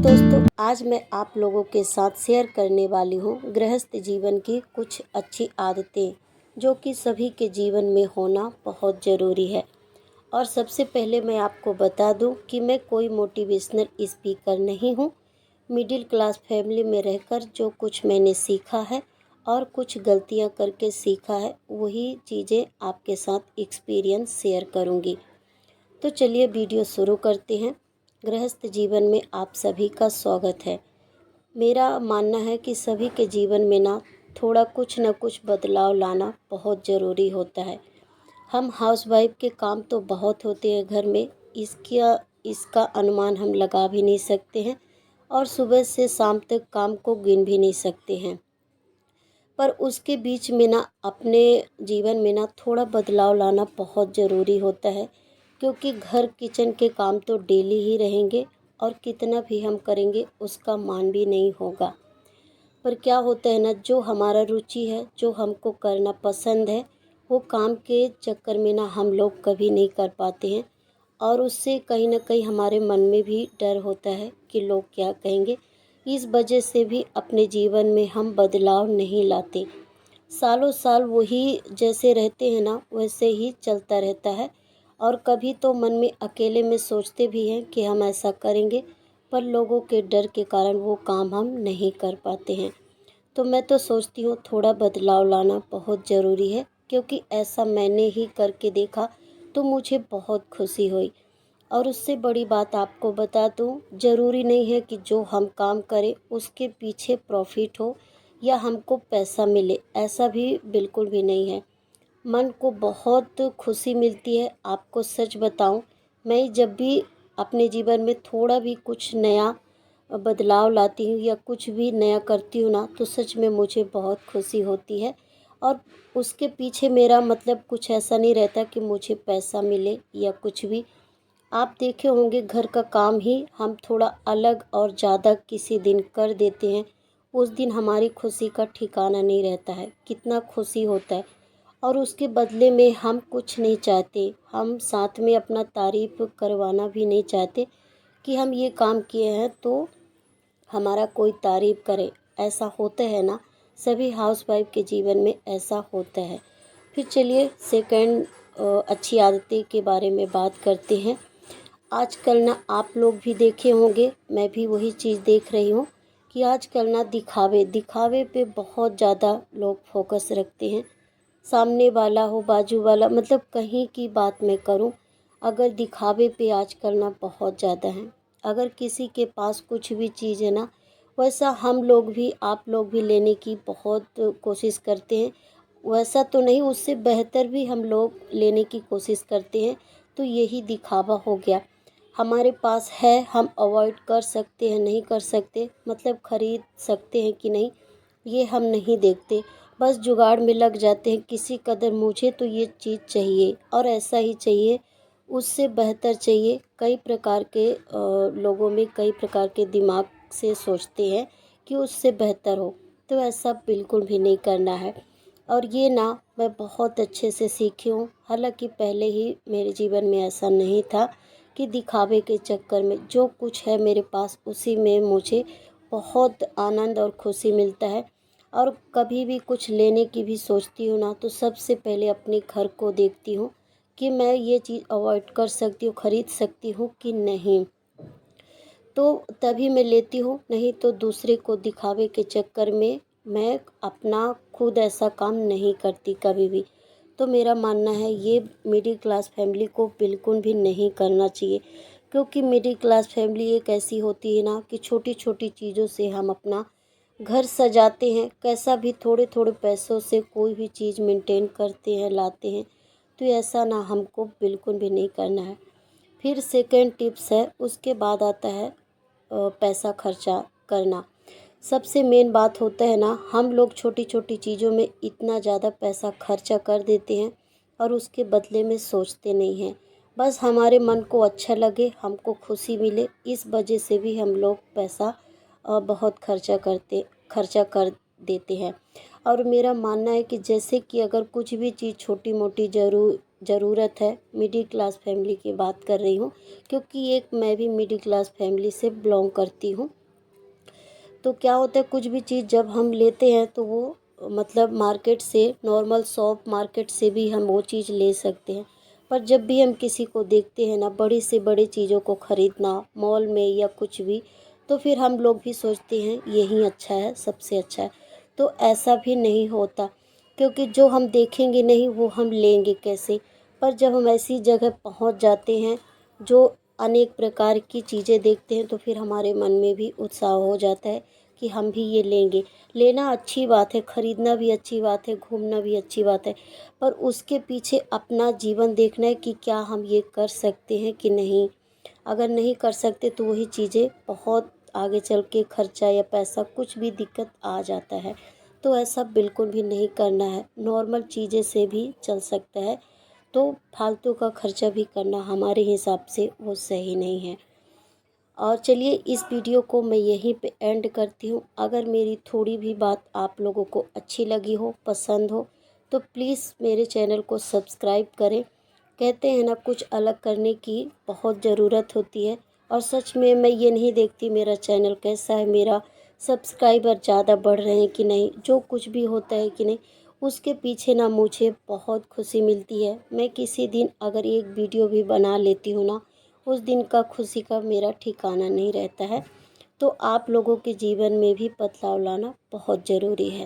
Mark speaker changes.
Speaker 1: दोस्तों, आज मैं आप लोगों के साथ शेयर करने वाली हूँ गृहस्थ जीवन की कुछ अच्छी आदतें जो कि सभी के जीवन में होना बहुत ज़रूरी है। और सबसे पहले मैं आपको बता दूँ कि मैं कोई मोटिवेशनल स्पीकर नहीं हूँ। मिडिल क्लास फैमिली में रहकर जो कुछ मैंने सीखा है और कुछ गलतियाँ करके सीखा है, वही चीज़ें आपके साथ एक्सपीरियंस शेयर करूँगी। तो चलिए वीडियो शुरू करते हैं। गृहस्थ जीवन में आप सभी का स्वागत है। मेरा मानना है कि सभी के जीवन में थोड़ा कुछ न कुछ बदलाव लाना बहुत ज़रूरी होता है। हम हाउसवाइफ के काम तो बहुत होते हैं घर में, इसका अनुमान हम लगा भी नहीं सकते हैं और सुबह से शाम तक काम को गिन भी नहीं सकते हैं। पर उसके बीच में अपने जीवन में थोड़ा बदलाव लाना बहुत ज़रूरी होता है, क्योंकि घर किचन के काम तो डेली ही रहेंगे और कितना भी हम करेंगे उसका मान भी नहीं होगा। पर क्या होता है जो हमारा रुचि है, जो हमको करना पसंद है, वो काम के चक्कर में हम लोग कभी नहीं कर पाते हैं और उससे कहीं ना कहीं हमारे मन में भी डर होता है कि लोग क्या कहेंगे। इस वजह से भी अपने जीवन में हम बदलाव नहीं लाते। सालों साल वही जैसे रहते हैं वैसे ही चलता रहता है और कभी तो मन में अकेले में सोचते भी हैं कि हम ऐसा करेंगे, पर लोगों के डर के कारण वो काम हम नहीं कर पाते हैं। तो मैं तो सोचती हूँ थोड़ा बदलाव लाना बहुत ज़रूरी है, क्योंकि ऐसा मैंने ही करके देखा तो मुझे बहुत खुशी हुई। और उससे बड़ी बात आपको बता दूँ, ज़रूरी नहीं है कि जो हम काम करें उसके पीछे प्रॉफिट हो या हमको पैसा मिले, ऐसा भी बिल्कुल भी नहीं है। मन को बहुत खुशी मिलती है। आपको सच बताऊं, मैं जब भी अपने जीवन में थोड़ा भी कुछ नया बदलाव लाती हूँ या कुछ भी नया करती हूँ तो सच में मुझे बहुत खुशी होती है। और उसके पीछे मेरा मतलब कुछ ऐसा नहीं रहता कि मुझे पैसा मिले या कुछ भी। आप देखे होंगे घर का काम ही हम थोड़ा अलग और ज़्यादा किसी दिन कर देते हैं, उस दिन हमारी खुशी का ठिकाना नहीं रहता है, कितना खुशी होता है। और उसके बदले में हम कुछ नहीं चाहते, हम साथ में अपना तारीफ करवाना भी नहीं चाहते कि हम ये काम किए हैं तो हमारा कोई तारीफ करे। ऐसा होता है सभी हाउसवाइफ के जीवन में ऐसा होता है। फिर चलिए सेकंड अच्छी आदतें के बारे में बात करते हैं। आजकल आप लोग भी देखे होंगे, मैं भी वही चीज़ देख रही हूँ कि आजकल दिखावे दिखावे पे बहुत ज़्यादा लोग फोकस रखते हैं। सामने वाला हो, बाजू वाला, मतलब कहीं की बात मैं करूं, अगर दिखावे पे आजकल बहुत ज़्यादा है। अगर किसी के पास कुछ भी चीज़ है वैसा हम लोग भी, आप लोग भी लेने की बहुत कोशिश करते हैं। वैसा तो नहीं, उससे बेहतर भी हम लोग लेने की कोशिश करते हैं। तो यही दिखावा हो गया। हमारे पास है, हम अवॉइड कर सकते हैं, नहीं कर सकते, मतलब खरीद सकते हैं कि नहीं, ये हम नहीं देखते। बस जुगाड़ में लग जाते हैं किसी कदर, मुझे तो ये चीज़ चाहिए और ऐसा ही चाहिए, उससे बेहतर चाहिए। कई प्रकार के लोगों में कई प्रकार के दिमाग से सोचते हैं कि उससे बेहतर हो, तो ऐसा बिल्कुल भी नहीं करना है। और ये मैं बहुत अच्छे से सीखी हूँ। हालांकि पहले ही मेरे जीवन में ऐसा नहीं था कि दिखावे के चक्कर में जो कुछ है मेरे पास उसी में मुझे बहुत आनंद और खुशी मिलता है। और कभी भी कुछ लेने की भी सोचती हूँ तो सबसे पहले अपने घर को देखती हूँ कि मैं ये चीज़ अवॉइड कर सकती हूँ, खरीद सकती हूँ कि नहीं, तो तभी मैं लेती हूँ। नहीं तो दूसरे को दिखावे के चक्कर में मैं अपना खुद ऐसा काम नहीं करती कभी भी। तो मेरा मानना है ये मिडिल क्लास फैमिली को बिल्कुल भी नहीं करना चाहिए, क्योंकि मिडिल क्लास फैमिली एक ऐसी होती है कि छोटी छोटी चीज़ों से हम अपना घर सजाते हैं। कैसा भी थोड़े थोड़े पैसों से कोई भी चीज़ मेंटेन करते हैं, लाते हैं। तो ऐसा हमको बिल्कुल भी नहीं करना है। फिर सेकंड टिप्स है, उसके बाद आता है पैसा खर्चा करना। सबसे मेन बात होता है हम लोग छोटी छोटी चीज़ों में इतना ज़्यादा पैसा खर्चा कर देते हैं और उसके बदले में सोचते नहीं हैं। बस हमारे मन को अच्छा लगे, हमको खुशी मिले, इस वजह से भी हम लोग पैसा बहुत खर्चा कर देते हैं। और मेरा मानना है कि जैसे कि अगर कुछ भी चीज़ छोटी मोटी ज़रूरत है। मिडिल क्लास फैमिली की बात कर रही हूँ, क्योंकि एक मैं भी मिडिल क्लास फैमिली से बिलोंग करती हूँ। तो क्या होता है, कुछ भी चीज़ जब हम लेते हैं तो वो मतलब मार्केट से, नॉर्मल शॉप मार्केट से भी हम वो चीज़ ले सकते हैं। पर जब भी हम किसी को देखते हैं ना बड़ी से बड़ी चीज़ों को ख़रीदना मॉल में या कुछ भी, तो फिर हम लोग भी सोचते हैं यही अच्छा है, सबसे अच्छा है। तो ऐसा भी नहीं होता, क्योंकि जो हम देखेंगे नहीं वो हम लेंगे कैसे। पर जब हम ऐसी जगह पहुंच जाते हैं जो अनेक प्रकार की चीज़ें देखते हैं, तो फिर हमारे मन में भी उत्साह हो जाता है कि हम भी ये लेंगे। लेना अच्छी बात है, ख़रीदना भी अच्छी बात है, घूमना भी अच्छी बात है, पर उसके पीछे अपना जीवन देखना है कि क्या हम ये कर सकते हैं कि नहीं। अगर नहीं कर सकते तो वही चीज़ें बहुत आगे चल के खर्चा या पैसा कुछ भी दिक्कत आ जाता है। तो ऐसा बिल्कुल भी नहीं करना है, नॉर्मल चीज़ें से भी चल सकता है। तो फालतू का खर्चा भी करना हमारे हिसाब से वो सही नहीं है। और चलिए इस वीडियो को मैं यहीं पे एंड करती हूँ। अगर मेरी थोड़ी भी बात आप लोगों को अच्छी लगी हो, पसंद हो, तो प्लीज़ मेरे चैनल को सब्सक्राइब करें। कहते हैं ना, कुछ अलग करने की बहुत ज़रूरत होती है। और सच में मैं ये नहीं देखती मेरा चैनल कैसा है, मेरा सब्सक्राइबर ज़्यादा बढ़ रहे हैं कि नहीं, जो कुछ भी होता है कि नहीं, उसके पीछे ना मुझे बहुत खुशी मिलती है। मैं किसी दिन अगर एक वीडियो भी बना लेती हूँ ना, उस दिन का खुशी का मेरा ठिकाना नहीं रहता है। तो आप लोगों के जीवन में भी बदलाव लाना बहुत ज़रूरी है।